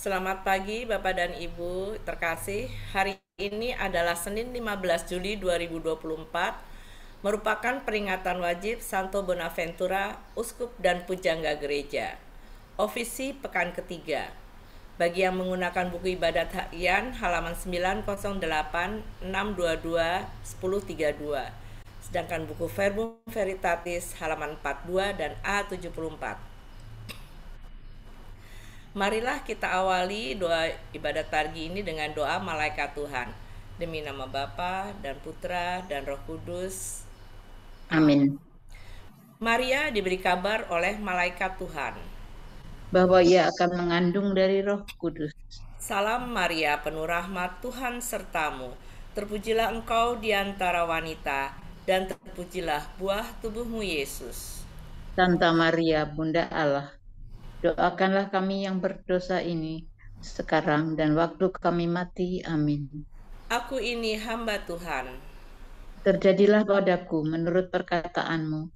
Selamat pagi Bapak dan Ibu terkasih. Hari ini adalah Senin 15 Juli 2024, merupakan peringatan wajib Santo Bonaventura, Uskup dan Pujangga Gereja. Ofisi pekan ketiga. Bagi yang menggunakan buku ibadat harian halaman 908, 622, 1032. Sedangkan buku Verbum Veritatis halaman 42 dan A74. Marilah kita awali doa ibadat pagi ini dengan doa malaikat Tuhan. Demi nama Bapa dan Putra dan Roh Kudus. Amin. Amin. Maria diberi kabar oleh malaikat Tuhan. Bahwa ia akan mengandung dari Roh Kudus. Salam Maria, penuh rahmat, Tuhan sertamu. Terpujilah engkau di antara wanita, dan terpujilah buah tubuhmu Yesus. Santa Maria, Bunda Allah, doakanlah kami yang berdosa ini, sekarang dan waktu kami mati. Amin. Aku ini hamba Tuhan. Terjadilah padaku menurut perkataanmu.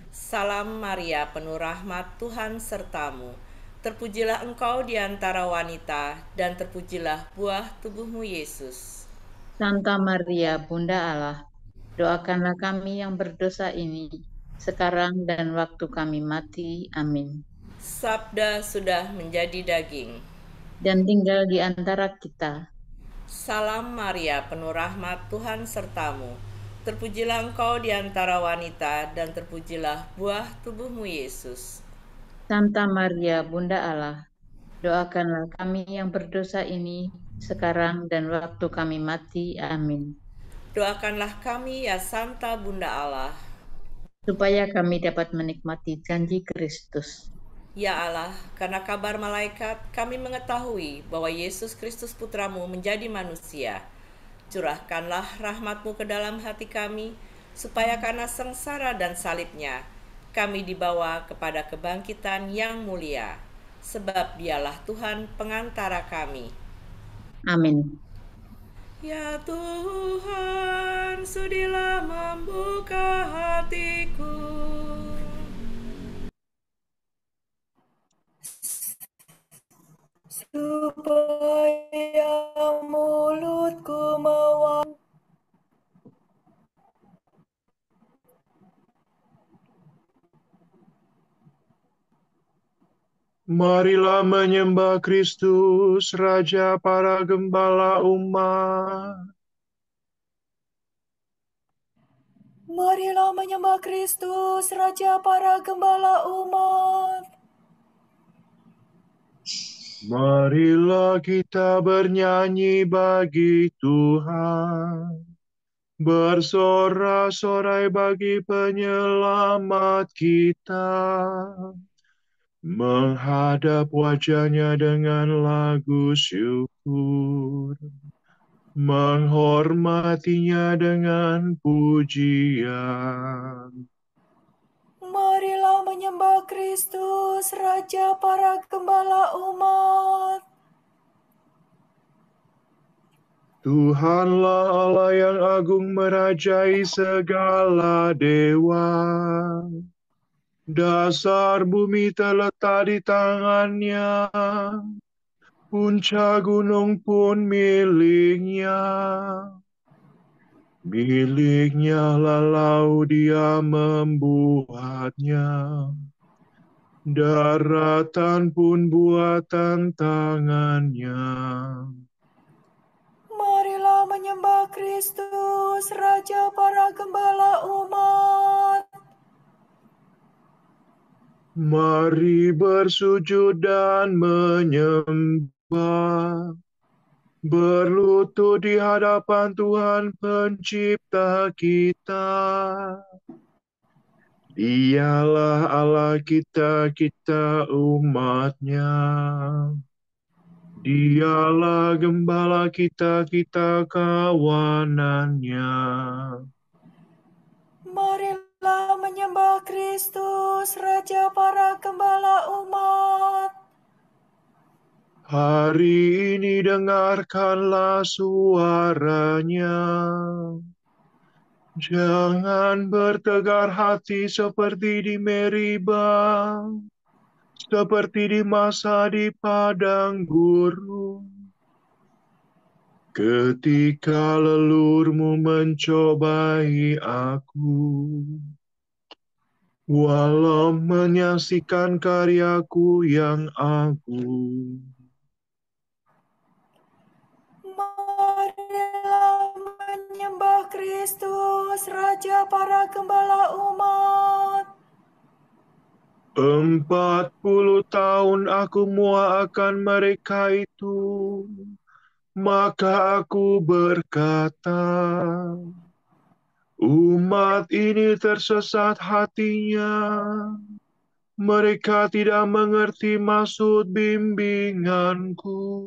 Salam Maria, penuh rahmat, Tuhan sertamu. Terpujilah engkau di antara wanita, dan terpujilah buah tubuhmu Yesus. Santa Maria, Bunda Allah, doakanlah kami yang berdosa ini, sekarang dan waktu kami mati. Amin. Sabda sudah menjadi daging. Dan tinggal di antara kita. Salam Maria, penuh rahmat, Tuhan sertamu. Terpujilah engkau di antara wanita, dan terpujilah buah tubuhmu Yesus. Santa Maria, Bunda Allah, doakanlah kami yang berdosa ini, sekarang dan waktu kami mati. Amin. Doakanlah kami ya Santa Bunda Allah. Supaya kami dapat menikmati janji Kristus. Ya Allah, karena kabar malaikat, kami mengetahui bahwa Yesus Kristus Putramu menjadi manusia. Curahkanlah rahmat-Mu ke dalam hati kami, supaya karena sengsara dan salibnya, kami dibawa kepada kebangkitan yang mulia. Sebab dialah Tuhan pengantara kami. Amin. Ya Tuhan, sudilah membuka hatiku, supaya mulutku Marilah menyembah Kristus, Raja para Gembala umat. Marilah menyembah Kristus, Raja para Gembala umat. Marilah kita bernyanyi bagi Tuhan, bersorak-sorai bagi penyelamat kita, menghadap wajahnya dengan lagu syukur, menghormatinya dengan pujian. Marilah menyembah Kristus, Raja para Gembala umat. Tuhanlah Allah yang agung merajai segala dewa. Dasar bumi terletak di tangannya, puncak gunung pun miliknya. Miliknya lalau dia membuatnya, daratan pun buatan tangannya. Marilah menyembah Kristus, Raja para Gembala umat. Mari bersujud dan menyembah, berlutut di hadapan Tuhan Pencipta kita. Dialah Allah kita, kita umatnya. Dialah gembala kita, kita kawanannya. Marilah menyembah Kristus, Raja para Gembala umat. Hari ini dengarkanlah suaranya. Jangan bertegar hati seperti di Meriba, seperti di masa di padang gurun, ketika lelurmu mencobai aku. Walau menyaksikan karyaku yang agung, Marilah menyembah Kristus, Raja para Gembala umat. 40 tahun aku muakan mereka itu, maka aku berkata, umat ini tersesat hatinya, mereka tidak mengerti maksud bimbinganku.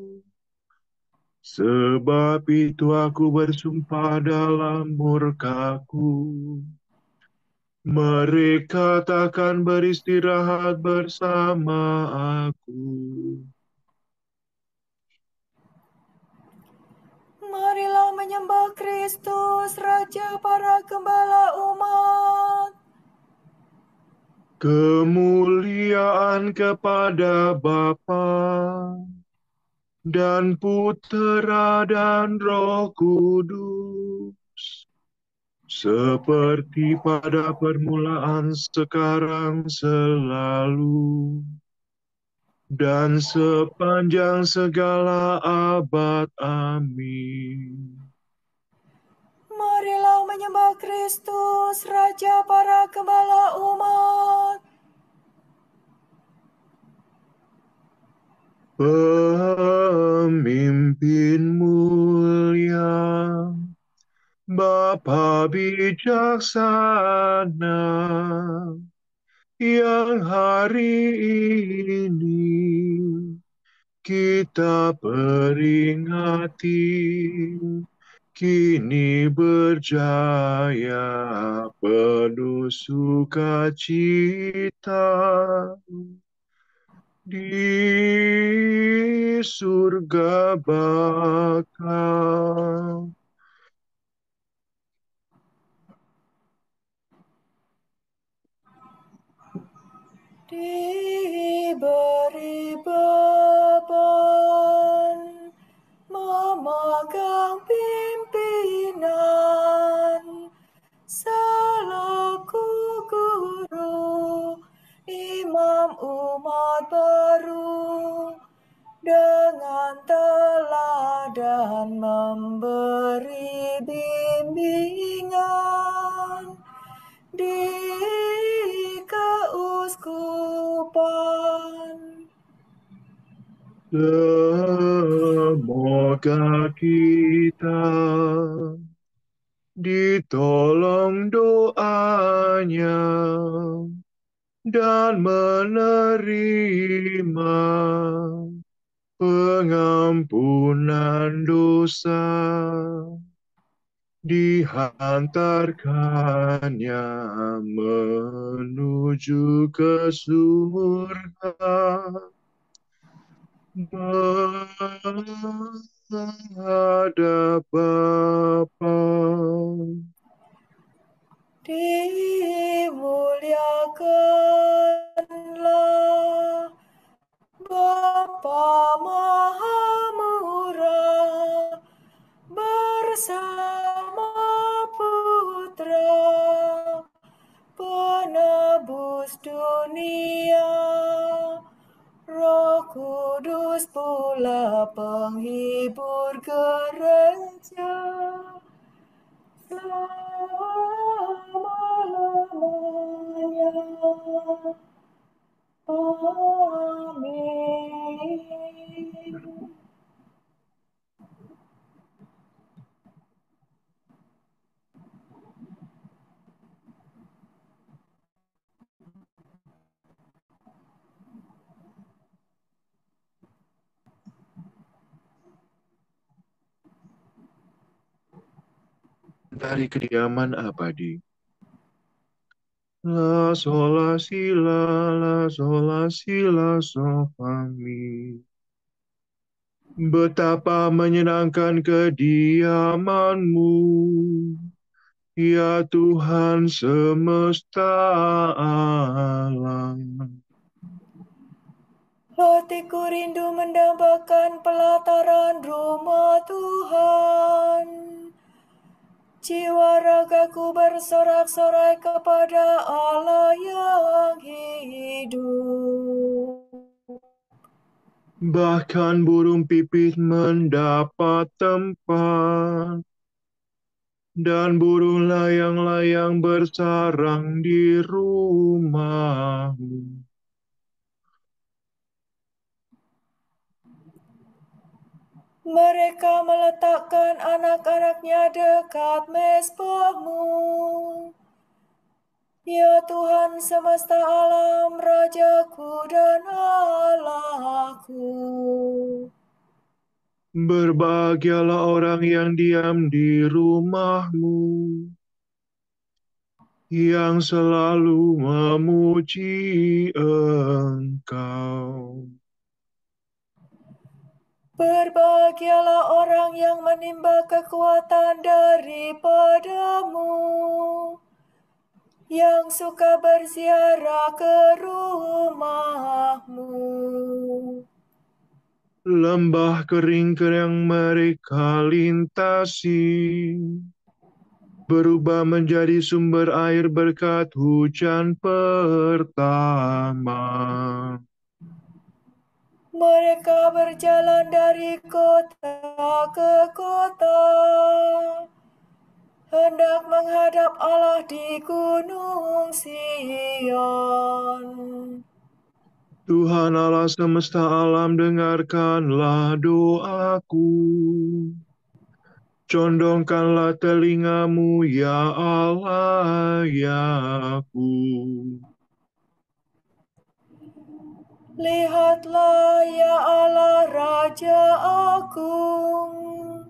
Sebab itu aku bersumpah dalam murkaku, mereka takkan beristirahat bersama aku. Marilah menyembah Kristus, Raja para Gembala umat. Kemuliaan kepada Bapa dan Putera dan Roh Kudus, seperti pada permulaan, sekarang, selalu, dan sepanjang segala abad. Amin. Marilah menyembah Kristus, Raja para Gembala umat. Pemimpin mulia, Bapa bijaksana, yang hari ini kita peringati, kini berjaya penuh sukacita di surga Bapa. Diberi beban memegang pimpinan selaku guru, imam umat baru, dengan teladan memberi bimbingan di keuskupan. Semoga kita ditolong doanya dan menerima pengampunan dosa, dihantarkannya menuju ke surga, menghadap Bapa. Dimuliakanlah Bapa Maha Murah bersama Putra penebus dunia, Roh Kudus pula penghibur gereja selama-lamanya. Amin. Dari kediaman abadi. La sola si la sola si la sol fa mi. Betapa menyenangkan kediamanmu, ya Tuhan semesta alam. Hatiku rindu mendambakan pelataran rumah Tuhan. Jiwa ragaku bersorak-sorai kepada Allah yang hidup. Bahkan burung pipit mendapat tempat, dan burung layang-layang bersarang di rumahmu. Mereka meletakkan anak-anaknya dekat mezbahmu. Ya Tuhan semesta alam, Rajaku dan Allahku. Berbahagialah orang yang diam di rumahmu, yang selalu memuji Engkau. Berbahagialah orang yang menimba kekuatan daripadamu, yang suka berziarah ke rumahmu. Lembah kering yang mereka lintasi berubah menjadi sumber air berkat hujan pertama. Mereka berjalan dari kota ke kota, hendak menghadap Allah di Gunung Sion. Tuhan Allah semesta alam, dengarkanlah doaku. Condongkanlah telingamu, ya Allah, yaku. Lihatlah ya Allah Raja Agung,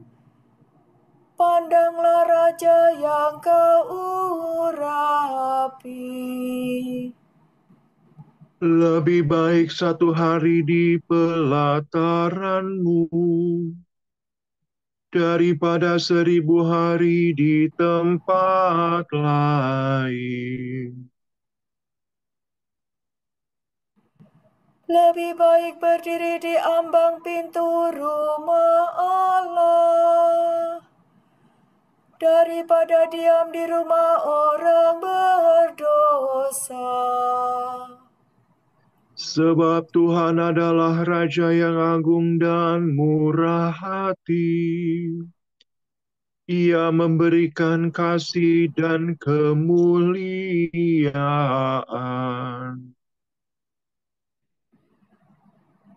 pandanglah Raja yang kau urapi. Lebih baik satu hari di pelataranmu daripada 1000 hari di tempat lain. Lebih baik berdiri di ambang pintu rumah Allah daripada diam di rumah orang berdosa. Sebab Tuhan adalah Raja yang agung dan murah hati. Ia memberikan kasih dan kemuliaan.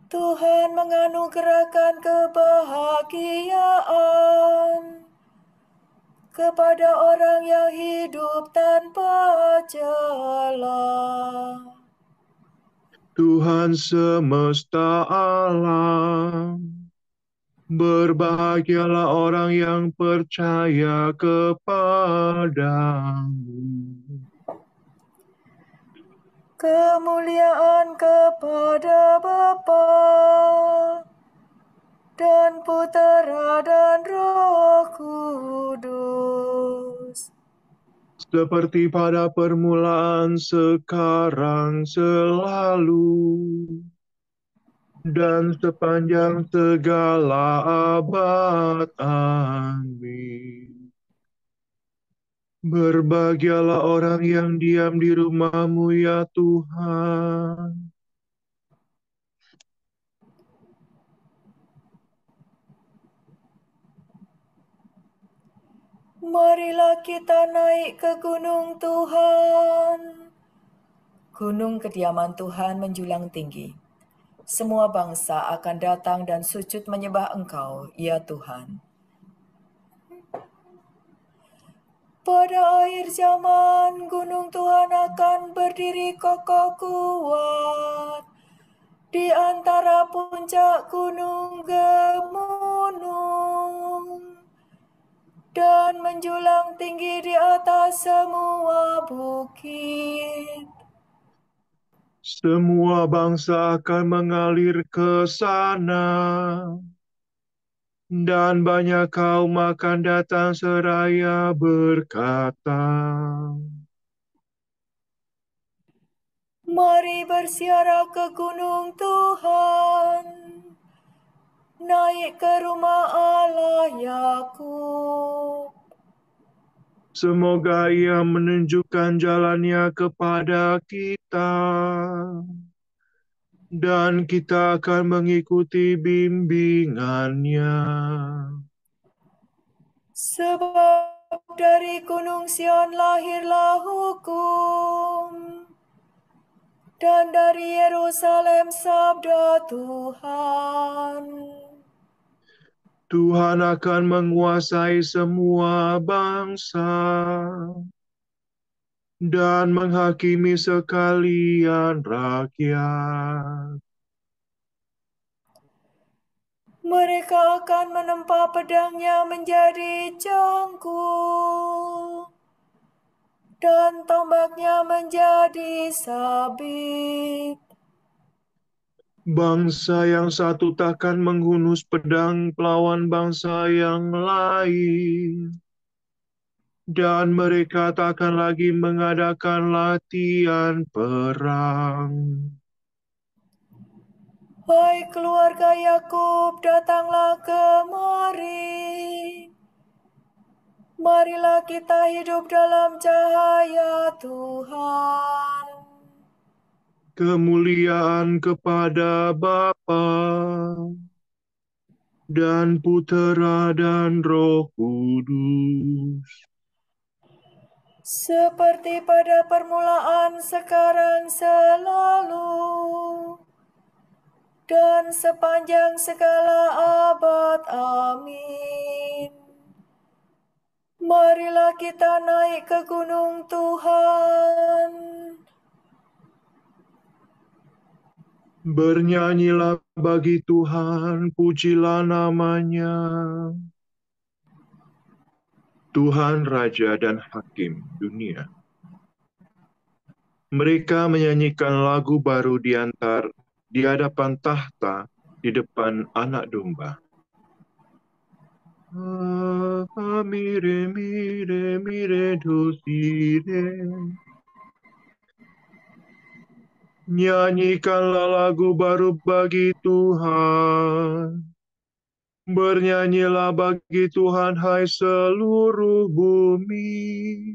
Tuhan menganugerahkan kebahagiaan kepada orang yang hidup tanpa celah. Tuhan semesta alam, berbahagialah orang yang percaya kepadamu. Kemuliaan kepada Bapa dan Putera dan Roh Kudus. Seperti pada permulaan, sekarang, selalu, dan sepanjang segala abad. Amin. Berbahagialah orang yang diam di rumah-Mu, ya Tuhan. Marilah kita naik ke gunung Tuhan. Gunung kediaman Tuhan menjulang tinggi. Semua bangsa akan datang dan sujud menyembah Engkau, ya Tuhan. Pada akhir zaman, gunung Tuhan akan berdiri kokoh kuat di antara puncak gunung gemunung dan menjulang tinggi di atas semua bukit. Semua bangsa akan mengalir ke sana, dan banyak kaum akan datang seraya berkata, Mari bersiara ke gunung Tuhan, naik ke rumah Allah Yakub. Semoga Ia menunjukkan jalannya kepada kita, dan kita akan mengikuti bimbingannya. Sebab dari gunung Sion lahirlah hukum, dan dari Yerusalem sabda Tuhan. Tuhan akan menguasai semua bangsa dan menghakimi sekalian rakyat. Mereka akan menempa pedangnya menjadi cangkul, dan tombaknya menjadi sabit. Bangsa yang satu takkan menghunus pedang melawan bangsa yang lain, dan mereka takkan lagi mengadakan latihan perang. Hai keluarga Yakub, datanglah kemari. Marilah kita hidup dalam cahaya Tuhan. Kemuliaan kepada Bapa dan Putera dan Roh Kudus, Seperti pada permulaan, sekarang, selalu, dan sepanjang segala abad. Amin. Marilah kita naik ke gunung Tuhan. bernyanyilah bagi Tuhan, pujilah namanya. Tuhan Raja dan Hakim dunia. Mereka menyanyikan lagu baru di hadapan tahta, di depan anak domba. Mire, mire, mire, dosire. Nyanyikanlah lagu baru bagi Tuhan. Bernyanyilah bagi Tuhan, hai seluruh bumi.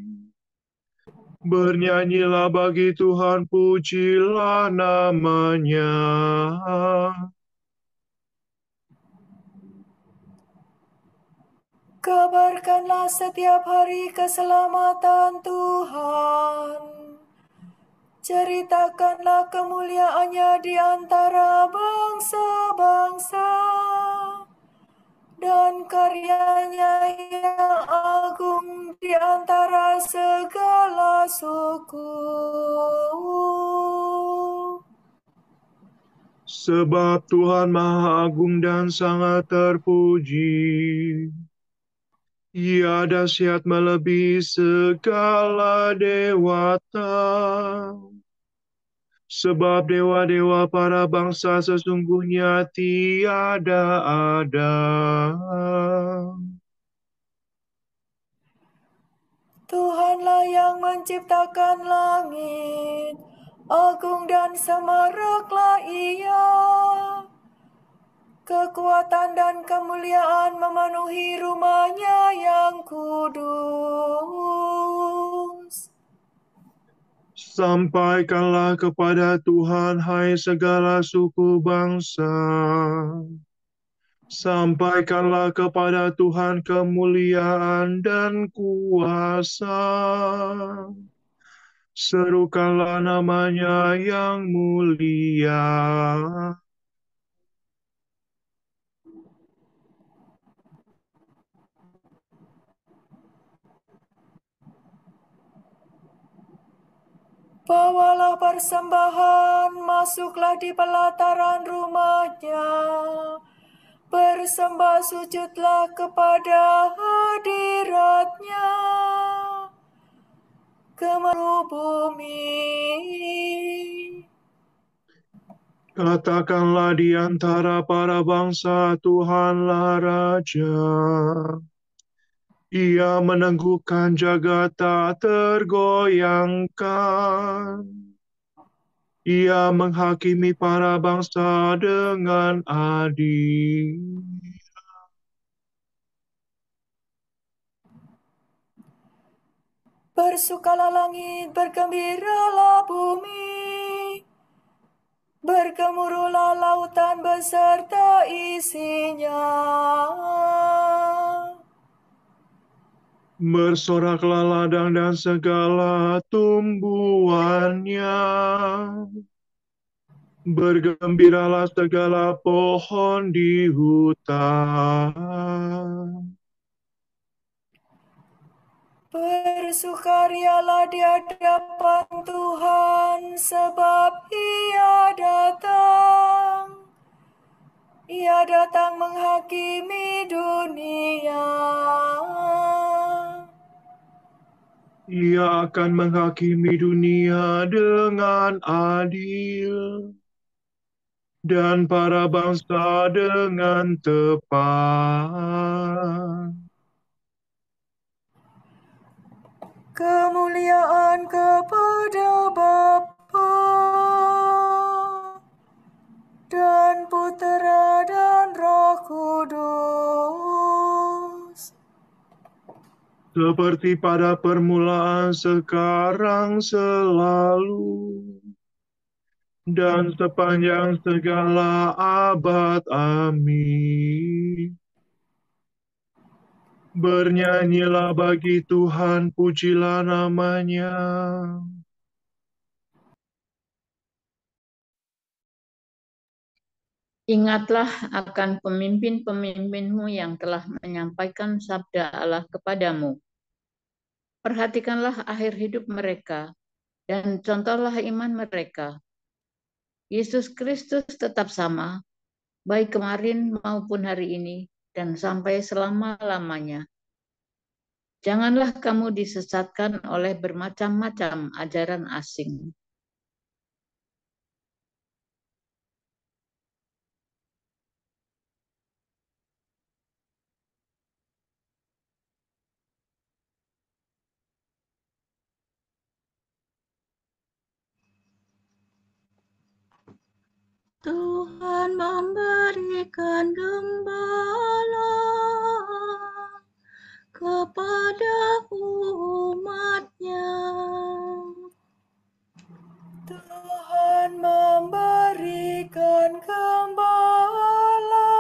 Bernyanyilah bagi Tuhan, pujilah namanya. Kabarkanlah setiap hari keselamatan Tuhan. Ceritakanlah kemuliaannya di antara bangsa-bangsa, dan karyanya yang agung di antara segala suku. Sebab Tuhan Maha Agung dan sangat terpuji. Ia dahsyat melebihi segala dewata. Sebab dewa-dewa para bangsa sesungguhnya tiada ada. Tuhanlah yang menciptakan langit, agung dan semaraklah Ia. Kekuatan dan kemuliaan memenuhi rumah-Nya yang kudus. Sampaikanlah kepada Tuhan, hai segala suku bangsa. Sampaikanlah kepada Tuhan kemuliaan dan kuasa. Serukanlah namanya yang mulia. Bawalah persembahan, masuklah di pelataran rumah-Nya. Bersembah sujudlah kepada hadirat-Nya. Gemuruh bumi. Katakanlah di antara para bangsa, Tuhanlah Raja. Ia meneguhkan jagat tak tergoyangkan. Ia menghakimi para bangsa dengan adil. Bersukalah langit, bergembiralah bumi, bergemuruhlah lautan beserta isinya. Bersoraklah ladang dan segala tumbuhannya. Bergembiralah segala pohon di hutan. Bersukarialah di hadapan Tuhan, sebab Ia datang. Ia datang menghakimi dunia. Ia akan menghakimi dunia dengan adil dan para bangsa dengan tepat. Kemuliaan kepada Bapa dan Putera dan Roh Kudus, Seperti pada permulaan, sekarang, selalu, dan sepanjang segala abad. Amin. Bernyanyilah bagi Tuhan, pujilah namanya. Ingatlah akan pemimpin-pemimpinmu yang telah menyampaikan sabda Allah kepadamu. Perhatikanlah akhir hidup mereka dan contohlah iman mereka. Yesus Kristus tetap sama, baik kemarin maupun hari ini, dan sampai selama-lamanya. Janganlah kamu disesatkan oleh bermacam-macam ajaran asing. Tuhan memberikan gembala kepada umat-Nya. Tuhan memberikan gembala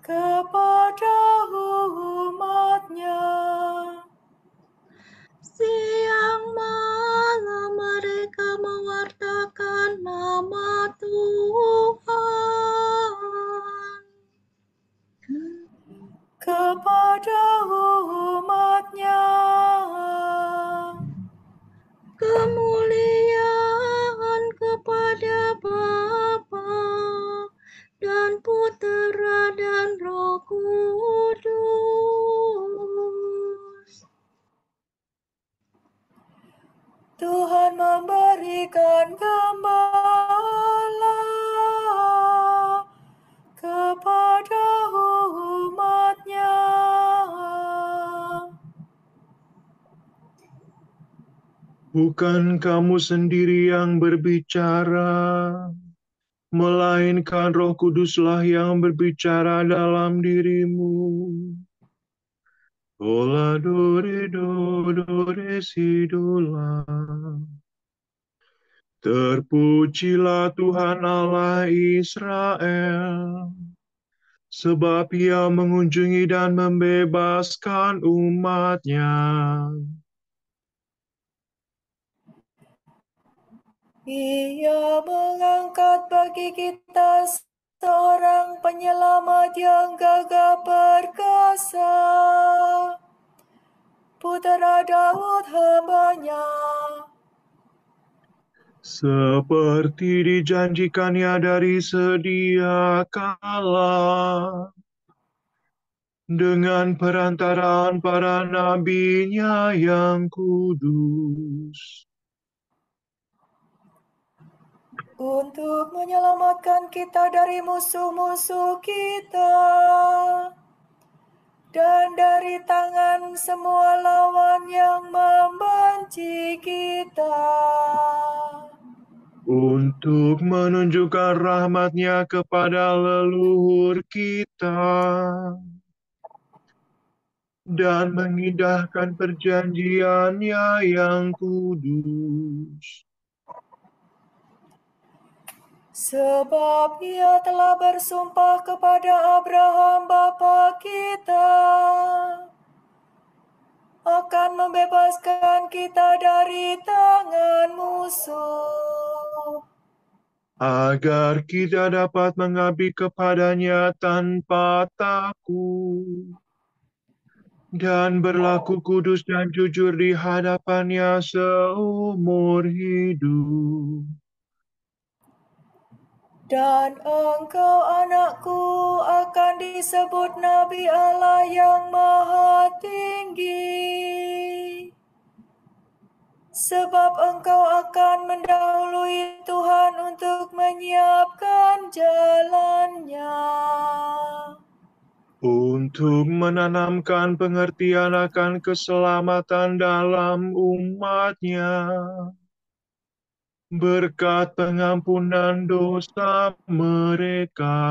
kepada umat-Nya. Siang malam mereka mewartakan nama Tuhan kepada umat-Nya. Kemuliaan kepada Bapa dan Putera dan Roh Kudus. Tuhan memberikan gembala kepada umat-Nya. Bukan kamu sendiri yang berbicara, melainkan Roh Kuduslah yang berbicara dalam dirimu. Ola dore do dore si dola. Terpujilah Tuhan Allah Israel, sebab Ia mengunjungi dan membebaskan umat-Nya. Ia mengangkat bagi kita seorang penyelamat yang gagah perkasa, Putera Daud hamba-Nya. Seperti dijanjikannya dari sedia kala, dengan perantaraan para nabi-Nya yang kudus. Untuk menyelamatkan kita dari musuh-musuh kita dan dari tangan semua lawan yang membenci kita. untuk menunjukkan rahmat-Nya kepada leluhur kita dan mengindahkan perjanjian-Nya yang kudus. Sebab Ia telah bersumpah kepada Abraham bapa kita akan membebaskan kita dari tangan musuh, agar kita dapat mengabdi kepada-Nya tanpa takut dan berlaku kudus dan jujur di hadapan-Nya seumur hidup. dan engkau anakku akan disebut Nabi Allah yang Maha Tinggi. Sebab engkau akan mendahului Tuhan untuk menyiapkan jalannya, untuk menanamkan pengertian akan keselamatan dalam umat-Nya, berkat pengampunan dosa mereka.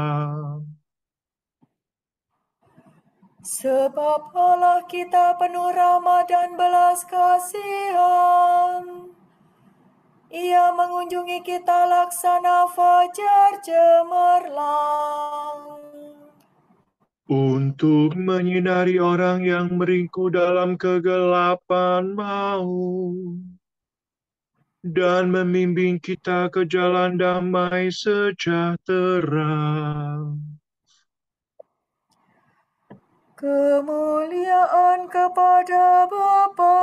sebab Allah kita penuh rahmat dan belas kasihan. Ia mengunjungi kita laksana fajar cemerlang, Untuk menyinari orang yang meringkuk dalam kegelapan maut, dan membimbing kita ke jalan damai sejahtera. kemuliaan kepada Bapa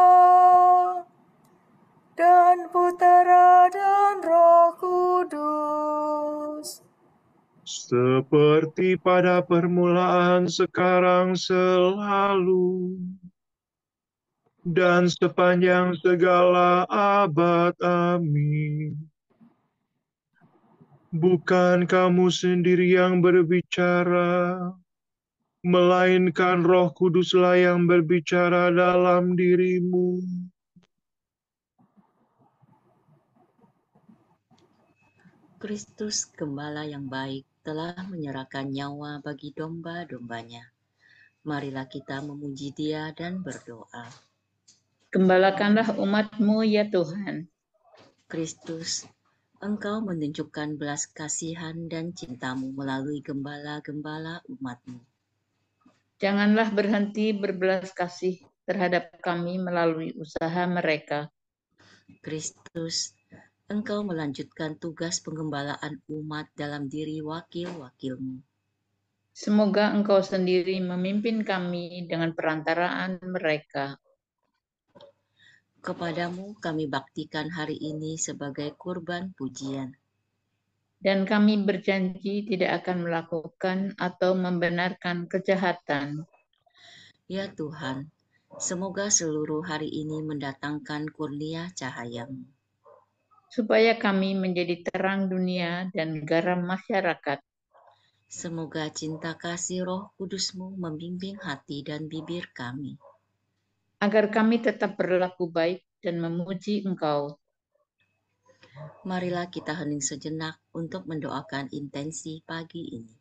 dan Putera dan Roh Kudus, Seperti pada permulaan, sekarang, selalu, dan sepanjang segala abad. Amin. Bukan kamu sendiri yang berbicara, melainkan Roh Kuduslah yang berbicara dalam dirimu. Kristus, Gembala yang baik, telah menyerahkan nyawa bagi domba-dombanya. Marilah kita memuji Dia dan berdoa. Gembalakanlah umat-Mu ya Tuhan. Kristus, Engkau menunjukkan belas kasihan dan cinta-Mu melalui gembala-gembala umat-Mu. Janganlah berhenti berbelas kasih terhadap kami melalui usaha mereka. Kristus, Engkau melanjutkan tugas penggembalaan umat dalam diri wakil-wakil-Mu. Semoga Engkau sendiri memimpin kami dengan perantaraan mereka. Kepadamu kami baktikan hari ini sebagai kurban pujian. Dan kami berjanji tidak akan melakukan atau membenarkan kejahatan. Ya Tuhan, semoga seluruh hari ini mendatangkan kurnia cahaya-Mu. Supaya kami menjadi terang dunia dan garam masyarakat. Semoga cinta kasih Roh Kudus-Mu membimbing hati dan bibir kami. Agar kami tetap berlaku baik dan memuji Engkau. Marilah kita hening sejenak untuk mendoakan intensi pagi ini.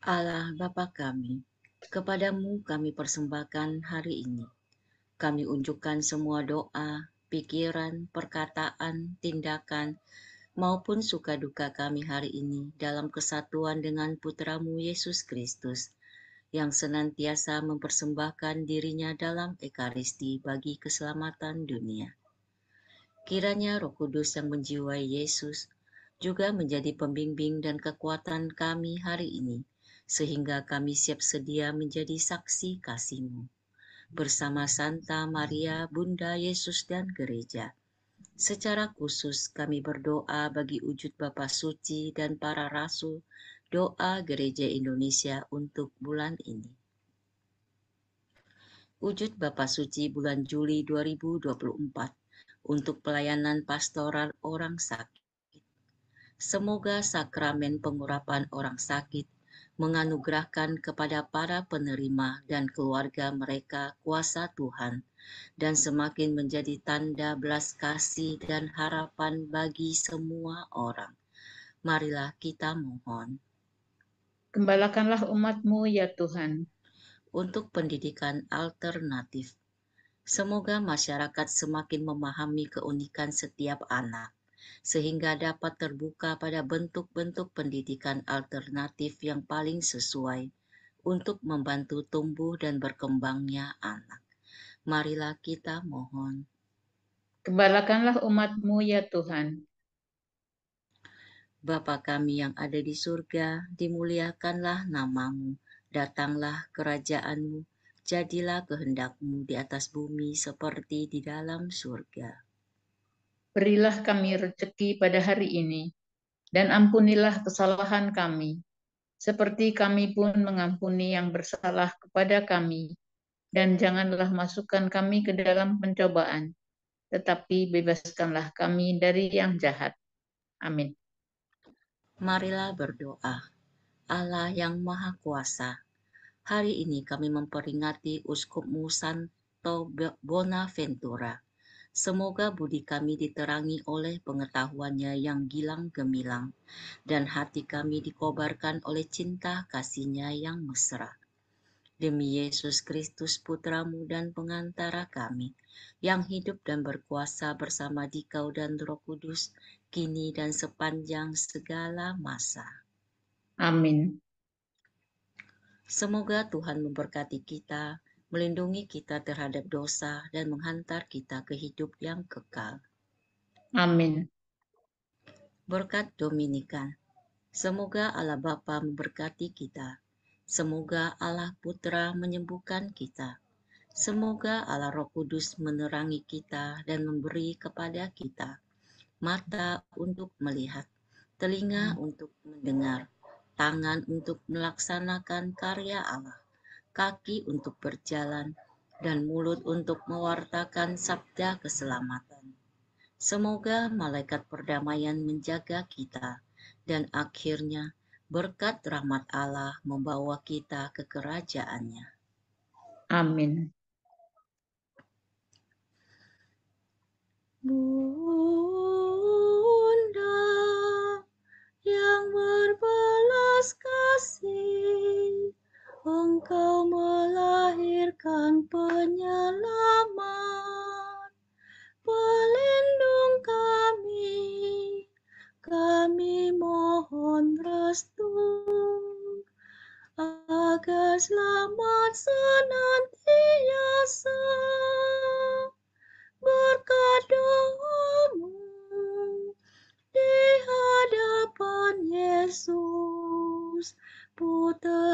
Allah Bapa kami, kepadamu kami persembahkan hari ini. Kami unjukkan semua doa, pikiran, perkataan, tindakan, maupun suka duka kami hari ini dalam kesatuan dengan Putramu Yesus Kristus, yang senantiasa mempersembahkan dirinya dalam Ekaristi bagi keselamatan dunia. Kiranya Roh Kudus yang menjiwai Yesus juga menjadi pembimbing dan kekuatan kami hari ini, sehingga kami siap sedia menjadi saksi kasih-Mu. Bersama Santa Maria, Bunda Yesus dan Gereja. Secara khusus kami berdoa bagi wujud Bapa Suci dan para rasul, doa Gereja Indonesia untuk bulan ini. Wujud Bapa Suci bulan Juli 2024 untuk pelayanan pastoral orang sakit. Semoga sakramen pengurapan orang sakit menganugerahkan kepada para penerima dan keluarga mereka kuasa Tuhan, dan semakin menjadi tanda belas kasih dan harapan bagi semua orang. Marilah kita mohon. Gembalakanlah umat-Mu ya Tuhan. Untuk pendidikan alternatif, semoga masyarakat semakin memahami keunikan setiap anak, sehingga dapat terbuka pada bentuk-bentuk pendidikan alternatif yang paling sesuai untuk membantu tumbuh dan berkembangnya anak. Marilah kita mohon. Gembalakanlah umat-Mu ya Tuhan. Bapa kami yang ada di surga, dimuliakanlah nama-Mu, datanglah kerajaan-Mu, jadilah kehendak-Mu di atas bumi seperti di dalam surga. Berilah kami rezeki pada hari ini, dan ampunilah kesalahan kami, seperti kami pun mengampuni yang bersalah kepada kami. Dan janganlah masukkan kami ke dalam pencobaan, tetapi bebaskanlah kami dari yang jahat. Amin. Marilah berdoa. Allah yang Maha Kuasa, hari ini kami memperingati Uskupmu Santo Bonaventura. Semoga budi kami diterangi oleh pengetahuannya yang gilang gemilang, dan hati kami dikobarkan oleh cinta kasihnya yang mesra. Demi Yesus Kristus Putramu dan pengantara kami, yang hidup dan berkuasa bersama Dikau dan Roh Kudus, kini dan sepanjang segala masa. Amin. Semoga Tuhan memberkati kita, melindungi kita terhadap dosa, dan menghantar kita ke hidup yang kekal. Amin. Berkat Dominikan. Semoga Allah Bapa memberkati kita. Semoga Allah Putra menyembuhkan kita. Semoga Allah Roh Kudus menerangi kita dan memberi kepada kita mata untuk melihat, telinga untuk mendengar, tangan untuk melaksanakan karya Allah, kaki untuk berjalan, dan mulut untuk mewartakan sabda keselamatan. Semoga malaikat perdamaian menjaga kita, dan akhirnya berkat rahmat Allah membawa kita ke kerajaannya. Amin. Bunda yang berbelas kasih, Engkau melahirkan penyelamat, pelindung kami mohon restu, agar selamat senantiasa. Berkat doamu di hadapan Yesus, Putra